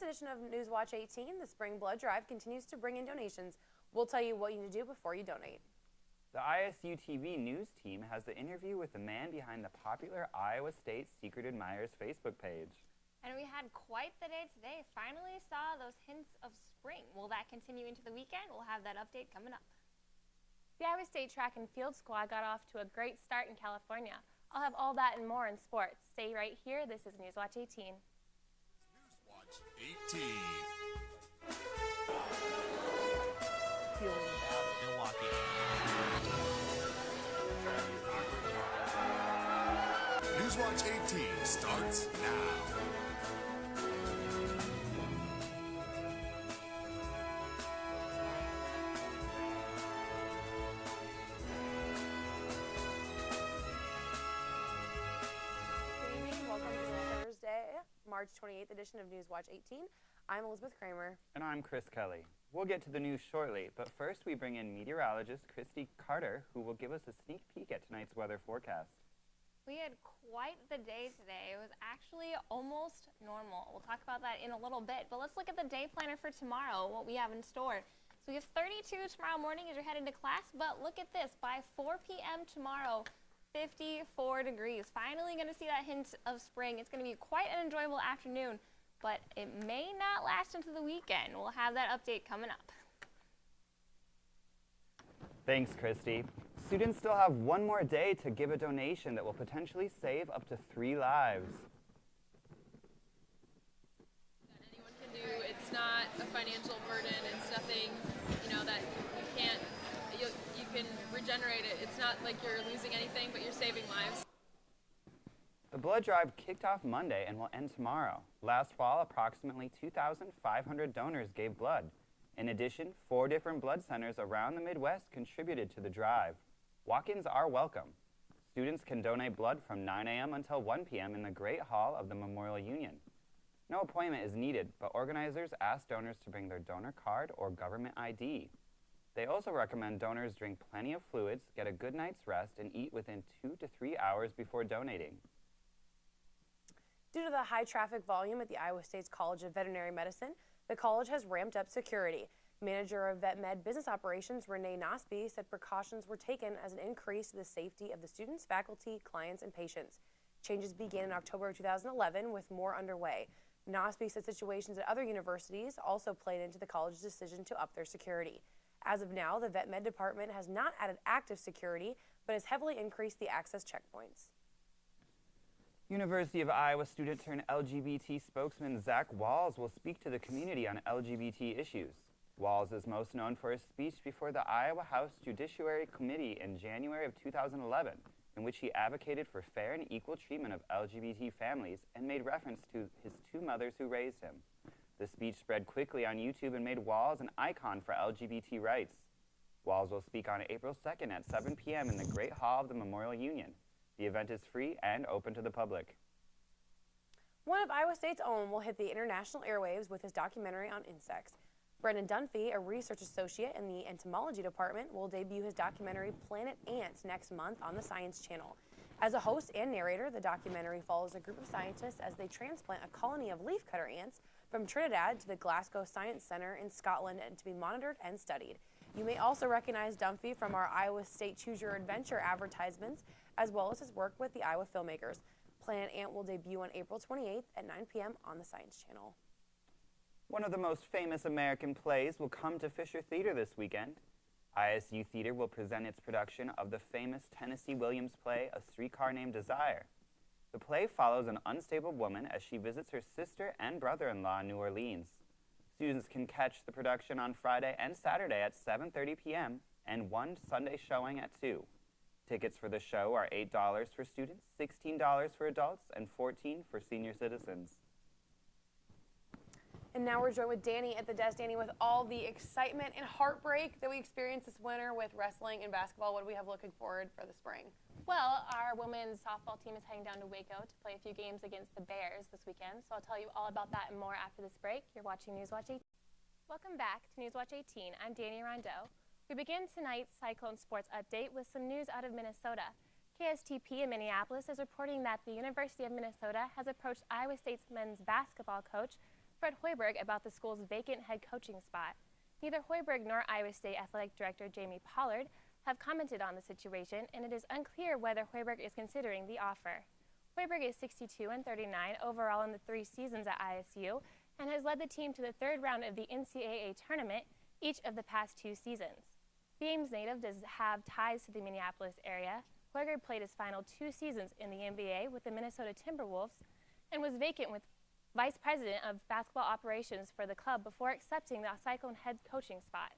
edition of Newswatch 18, the Spring Blood Drive continues to bring in donations. We'll tell you what you need to do before you donate. The ISU TV news team has the interview with the man behind the popular Iowa State Secret Admirers Facebook page. And we had quite the day today. Finally saw those hints of spring. Will that continue into the weekend? We'll have that update coming up. The Iowa State track and field squad got off to a great start in California. I'll have all that and more in sports. Stay right here. This is Newswatch 18. Newswatch 18. Milwaukee. Newswatch 18 starts now. March 28th edition of Newswatch 18. I'm Elizabeth Kramer. And I'm Chris Kelly. We'll get to the news shortly, but first we bring in meteorologist Kristy Carter, who will give us a sneak peek at tonight's weather forecast. We had quite the day today. It was actually almost normal. We'll talk about that in a little bit, but let's look at the day planner for tomorrow, what we have in store. So we have 32 tomorrow morning as you're heading to class, but look at this. By 4 p.m. tomorrow, 54 degrees. Finally going to see that hint of spring. It's going to be quite an enjoyable afternoon, but it may not last into the weekend. We'll have that update coming up. Thanks, Kristy. Students still have one more day to give a donation that will potentially save up to 3 lives. That anyone can do. It's not a financial burden. It's nothing, that you can't. You can regenerate it. It's not like you're losing anything, but you're saving lives. The blood drive kicked off Monday and will end tomorrow. Last fall, approximately 2,500 donors gave blood. In addition, 4 different blood centers around the Midwest contributed to the drive. Walk-ins are welcome. Students can donate blood from 9 a.m. until 1 p.m. in the Great Hall of the Memorial Union. No appointment is needed, but organizers ask donors to bring their donor card or government ID. They also recommend donors drink plenty of fluids, get a good night's rest, and eat within 2 to 3 hours before donating. Due to the high traffic volume at the Iowa State's College of Veterinary Medicine, the college has ramped up security. Manager of Vet Med Business Operations, Renee Nosby, said precautions were taken as an increase to the safety of the students, faculty, clients, and patients. Changes began in October of 2011 with more underway. Nosby said situations at other universities also played into the college's decision to up their security. As of now, the Vet Med department has not added active security, but has heavily increased the access checkpoints. University of Iowa student turned LGBT spokesman Zach Walls will speak to the community on LGBT issues. Walls is most known for his speech before the Iowa House Judiciary Committee in January of 2011, in which he advocated for fair and equal treatment of LGBT families and made reference to his 2 mothers who raised him. The speech spread quickly on YouTube and made Walls an icon for LGBT rights. Walls will speak on April 2nd at 7 p.m. in the Great Hall of the Memorial Union. The event is free and open to the public. One of Iowa State's own will hit the international airwaves with his documentary on insects. Brendan Dunphy, a research associate in the entomology department, will debut his documentary Planet Ants next month on the Science Channel. As a host and narrator, the documentary follows a group of scientists as they transplant a colony of leafcutter ants from Trinidad to the Glasgow Science Centre in Scotland and to be monitored and studied. You may also recognize Dunphy from our Iowa State Choose Your Adventure advertisements, as well as his work with the Iowa filmmakers. Planet Ant will debut on April 28th at 9 p.m. on the Science Channel. One of the most famous American plays will come to Fisher Theater this weekend. ISU Theater will present its production of the famous Tennessee Williams play, A Streetcar Named Desire. The play follows an unstable woman as she visits her sister and brother-in-law in New Orleans. Students can catch the production on Friday and Saturday at 7:30 p.m. and one Sunday showing at 2. Tickets for the show are $8 for students, $16 for adults, and $14 for senior citizens. And now we're joined with Dani at the desk. Dani, with all the excitement and heartbreak that we experienced this winter with wrestling and basketball, what do we have looking forward for the spring? Well, our women's softball team is heading down to Waco to play a few games against the Bears this weekend, so I'll tell you all about that and more after this break. You're watching Newswatch 18. Welcome back to Newswatch 18. I'm Dani Rondeau. We begin tonight's Cyclone Sports Update with some news out of Minnesota. KSTP in Minneapolis is reporting that the University of Minnesota has approached Iowa State's men's basketball coach Fred Hoiberg about the school's vacant head coaching spot. Neither Hoiberg nor Iowa State Athletic Director Jamie Pollard have commented on the situation, and it is unclear whether Hoiberg is considering the offer. Hoiberg is 62-39 overall in the 3 seasons at ISU and has led the team to the 3rd round of the NCAA tournament each of the past 2 seasons. The Ames native does have ties to the Minneapolis area. Hoiberg played his final 2 seasons in the NBA with the Minnesota Timberwolves and was vacant with vice president of basketball operations for the club before accepting the Cyclone head coaching spot.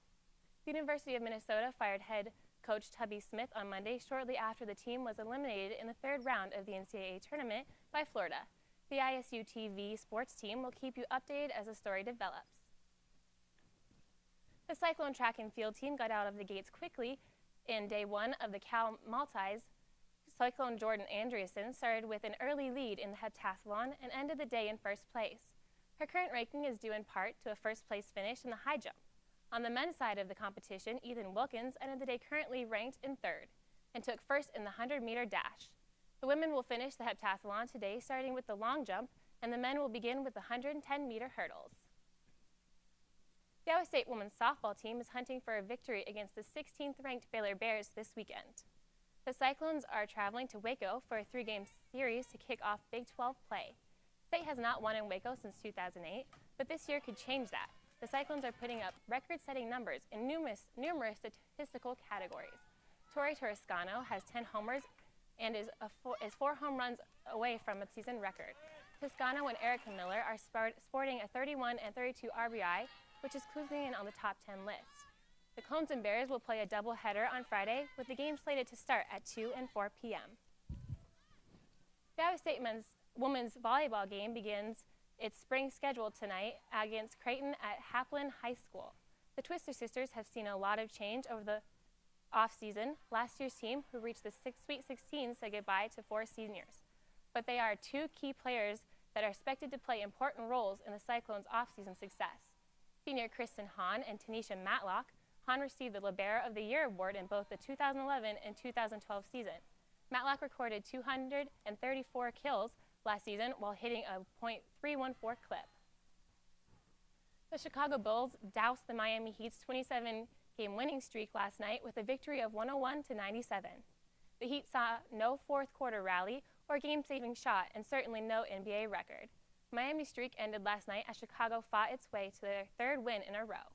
The University of Minnesota fired head coach Tubby Smith on Monday shortly after the team was eliminated in the 3rd round of the NCAA tournament by Florida. The ISU TV sports team will keep you updated as the story develops. The Cyclone track and field team got out of the gates quickly in day 1 of the Cal Maltese. Cyclone Jordan Andreessen started with an early lead in the heptathlon and ended the day in 1st place. Her current ranking is due in part to a 1st place finish in the high jump. On the men's side of the competition, Ethan Wilkins ended the day currently ranked in 3rd and took 1st in the 100-meter dash. The women will finish the heptathlon today starting with the long jump, and the men will begin with the 110-meter hurdles. The Iowa State women's softball team is hunting for a victory against the 16th-ranked Baylor Bears this weekend. The Cyclones are traveling to Waco for a 3-game series to kick off Big 12 play. State has not won in Waco since 2008, but this year could change that. The Cyclones are putting up record-setting numbers in numerous statistical categories. Tori Toscano has 10 homers and is 4 home runs away from a season record. Toscano and Erica Miller are sporting a 31 and 32 RBI, which is cruising in on the top 10 list. The Clones and Bears will play a doubleheader on Friday, with the game slated to start at 2 and 4 p.m. The Iowa State women's volleyball game begins its spring schedule tonight against Creighton at Haplin High School. The Twister sisters have seen a lot of change over the off-season. Last year's team, who reached the Sweet 16, said goodbye to 4 seniors. But they are 2 key players that are expected to play important roles in the Cyclones' off-season success. Senior Kristen Hahn and Tanisha Matlock. Hahn received the Libero of the Year award in both the 2011 and 2012 season. Matlock recorded 234 kills last season while hitting a .314 clip. The Chicago Bulls doused the Miami Heat's 27-game winning streak last night with a victory of 101-97. The Heat saw no 4th quarter rally or game-saving shot and certainly no NBA record. Miami's streak ended last night as Chicago fought its way to their 3rd win in a row.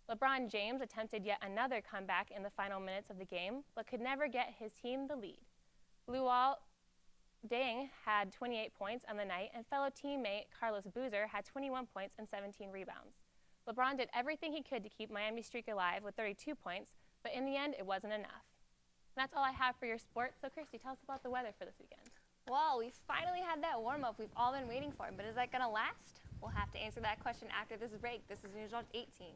LeBron James attempted yet another comeback in the final minutes of the game, but could never get his team the lead. Luol Deng had 28 points on the night, and fellow teammate Carlos Boozer had 21 points and 17 rebounds. LeBron did everything he could to keep Miami's streak alive with 32 points, but in the end, it wasn't enough. And that's all I have for your sports. So, Kristy, tell us about the weather for this weekend. Well, we finally had that warm-up we've all been waiting for, but is that going to last? We'll have to answer that question after this break. This is Newswatch 18.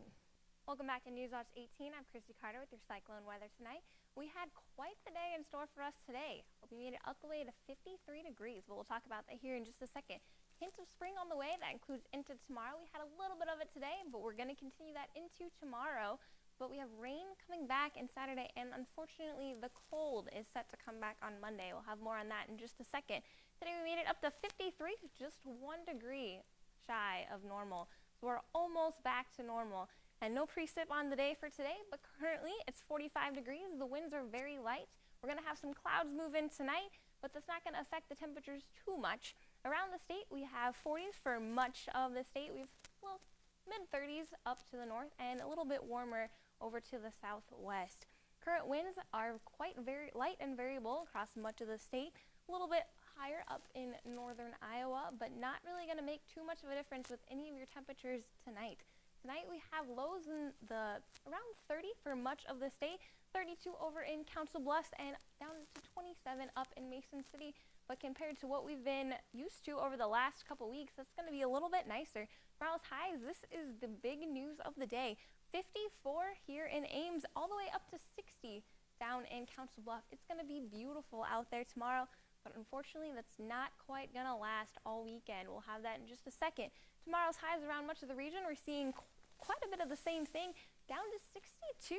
Welcome back to Newswatch 18. I'm Kristy Carter with your Cyclone weather tonight. We had quite the day in store for us today. We made it up the way to 53 degrees, but we'll talk about that here in just a second. Hint of spring on the way. That includes into tomorrow. We had a little bit of it today, but we're going to continue that into tomorrow. But we have rain coming back in Saturday, and unfortunately, the cold is set to come back on Monday. We'll have more on that in just a second. Today, we made it up to 53, just 1 degree shy of normal. So we're almost back to normal. And no precip on the day for today, but currently it's 45 degrees. The winds are very light. We're going to have some clouds move in tonight, but that's not going to affect the temperatures too much. Around the state, we have 40s for much of the state. We've, well, mid-30s up to the north and a little bit warmer over to the southwest. Current winds are quite very light and variable across much of the state. A little bit higher up in northern Iowa, but not really going to make too much of a difference with any of your temperatures tonight. Tonight we have lows in the around 30 for much of the state, 32 over in Council Bluffs, and down to 27 up in Mason City. But compared to what we've been used to over the last couple weeks, that's going to be a little bit nicer. Tomorrow's highs, this is the big news of the day. 54 here in Ames, all the way up to 60 down in Council Bluffs. It's going to be beautiful out there tomorrow, but unfortunately that's not quite going to last all weekend. We'll have that in just a second. Tomorrow's highs around much of the region, we're seeing quite a bit of the same thing, down to 62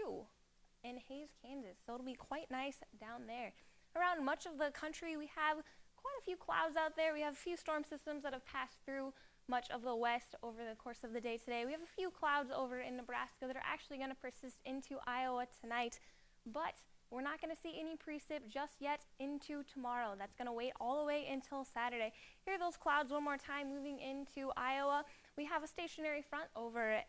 in Hayes, Kansas. So it'll be quite nice down there. Around much of the country, we have quite a few clouds out there. We have a few storm systems that have passed through much of the west over the course of the day today. We have a few clouds over in Nebraska that are actually going to persist into Iowa tonight, but we're not going to see any precip just yet into tomorrow. That's going to wait all the way until Saturday. Here are those clouds one more time moving into Iowa. We have a stationary front over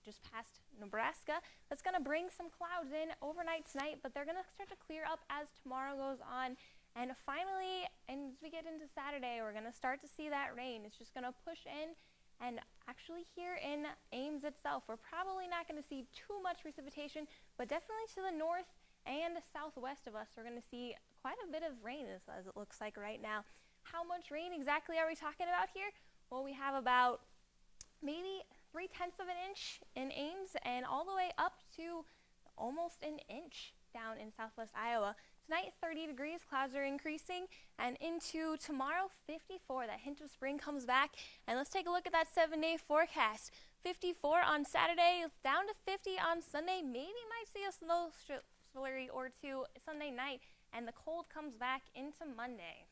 just past Nebraska that's going to bring some clouds in overnight tonight, but they're going to start to clear up as tomorrow goes on. And finally, as we get into Saturday, we're going to start to see that rain. It's just going to push in. And actually here in Ames itself, we're probably not going to see too much precipitation, but definitely to the north and southwest of us, we're going to see quite a bit of rain as it looks like right now. How much rain exactly are we talking about here? Well, we have about maybe 3/10 of an inch in Ames and all the way up to almost an inch down in southwest Iowa. Tonight, 30 degrees, clouds are increasing, and into tomorrow, 54. That hint of spring comes back, and let's take a look at that 7-day forecast. 54 on Saturday, down to 50 on Sunday. Maybe might see a snow flurry or two Sunday night, and the cold comes back into Monday.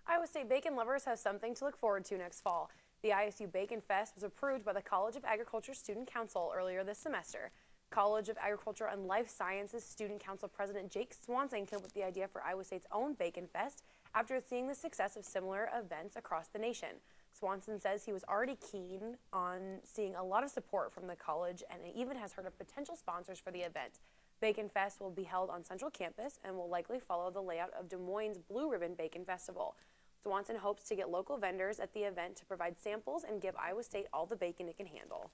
Iowa State bacon lovers have something to look forward to next fall. The ISU Bacon Fest was approved by the College of Agriculture Student Council earlier this semester. College of Agriculture and Life Sciences Student Council President Jake Swanson came up with the idea for Iowa State's own Bacon Fest after seeing the success of similar events across the nation. Swanson says he was already keen on seeing a lot of support from the college and even has heard of potential sponsors for the event. Bacon Fest will be held on Central Campus and will likely follow the layout of Des Moines' Blue Ribbon Bacon Festival. Swanson hopes to get local vendors at the event to provide samples and give Iowa State all the bacon it can handle.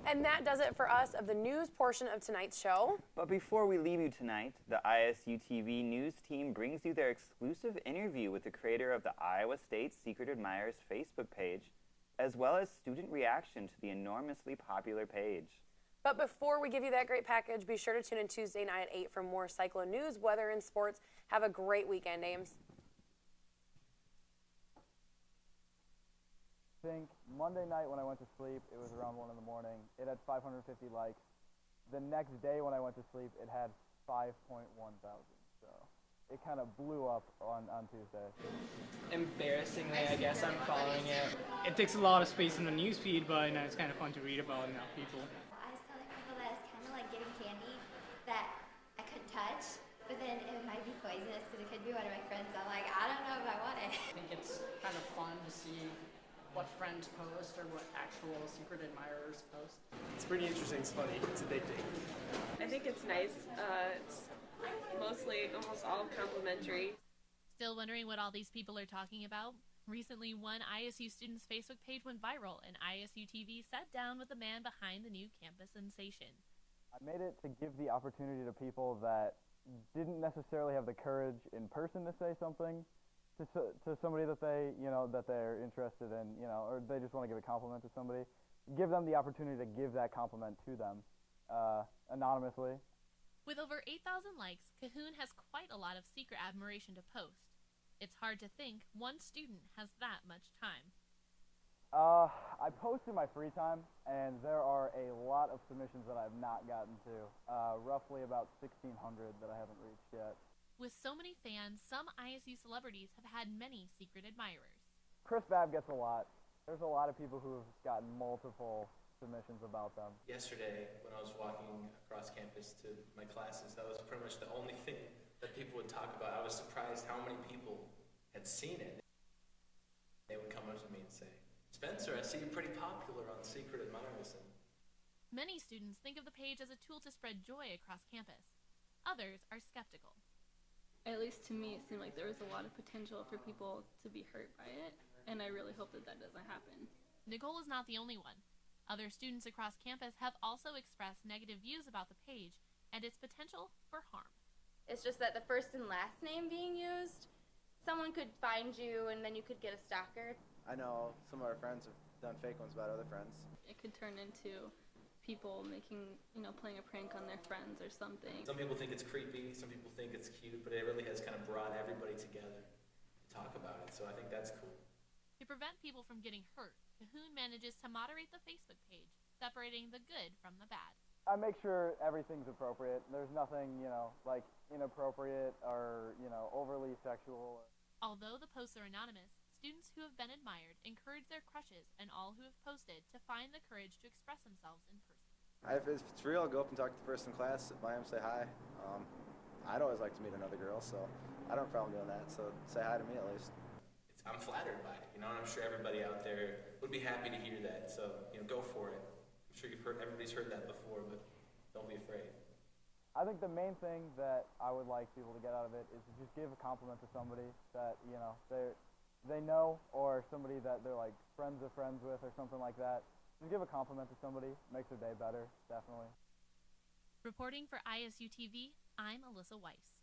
And that does it for us of the news portion of tonight's show. But before we leave you tonight, the ISU TV news team brings you their exclusive interview with the creator of the Iowa State Secret Admirers Facebook page, as well as student reaction to the enormously popular page. But before we give you that great package, be sure to tune in Tuesday night at 8 for more Cyclone news, weather, and sports. Have a great weekend, Ames. I think Monday night when I went to sleep, it was around 1 in the morning. It had 550 likes. The next day when I went to sleep, it had 5.1 thousand. So it kind of blew up on Tuesday. Embarrassingly, I guess I'm following it. It takes a lot of space in the news feed, but it's kind of fun to read about now, people. I was telling people that it's kind of like getting candy that I couldn't touch, but then it might be poisonous because it could be one of my friends. I'm like, I don't know if I want it. I think it's kind of fun to see what friends post or what actual secret admirers post. It's pretty interesting, it's funny, it's addicting. I think it's nice. It's mostly almost all complimentary. Still wondering what all these people are talking about? Recently, one ISU student's Facebook page went viral, and ISU TV sat down with the man behind the new campus sensation. I made it to give the opportunity to people that didn't necessarily have the courage in person to say something to somebody that that they're interested in, or they just want to give a compliment to somebody. Give them the opportunity to give that compliment to them anonymously. With over 8,000 likes, Cahoon has quite a lot of secret admiration to post. It's hard to think one student has that much time. I post in my free time, and there are a lot of submissions that I have not gotten to, roughly about 1,600 that I haven't reached yet. With so many fans, some ISU celebrities have had many secret admirers. Chris Babb gets a lot. There's a lot of people who have gotten multiple submissions about them. Yesterday, when I was walking across campus to my classes, that was pretty much the only thing that people would talk about. I was surprised how many people had seen it. They would come up to me and say, Spencer, I see you're pretty popular on Secret Admirers. Many students think of the page as a tool to spread joy across campus. Others are skeptical. At least to me, it seemed like there was a lot of potential for people to be hurt by it, and I really hope that that doesn't happen. Nicole is not the only one. Other students across campus have also expressed negative views about the page and its potential for harm. It's just that the first and last name being used, someone could find you and then you could get a stalker. I know some of our friends have done fake ones about other friends. It could turn into people making, playing a prank on their friends or something. Some people think it's creepy, some people think it's cute, but it really has kind of brought everybody together to talk about it, so I think that's cool. To prevent people from getting hurt, Cahoon manages to moderate the Facebook page, separating the good from the bad. I make sure everything's appropriate. There's nothing, like inappropriate or, overly sexual. Although the posts are anonymous, students who have been admired encourage their crushes and all who have posted to find the courage to express themselves in person. If it's real, go up and talk to the person in class, sit by them, say hi. I'd always like to meet another girl, so I don't have a problem doing that, so say hi to me at least. I'm flattered by it, and I'm sure everybody out there would be happy to hear that, so, go for it. I'm sure everybody's heard that before, but don't be afraid. I think the main thing that I would like people to get out of it is to just give a compliment to somebody that, they know, or somebody that they're like friends of friends with or something like that. Just give a compliment to somebody, makes their day better, definitely. Reporting for ISU TV, I'm Alyssa Weiss.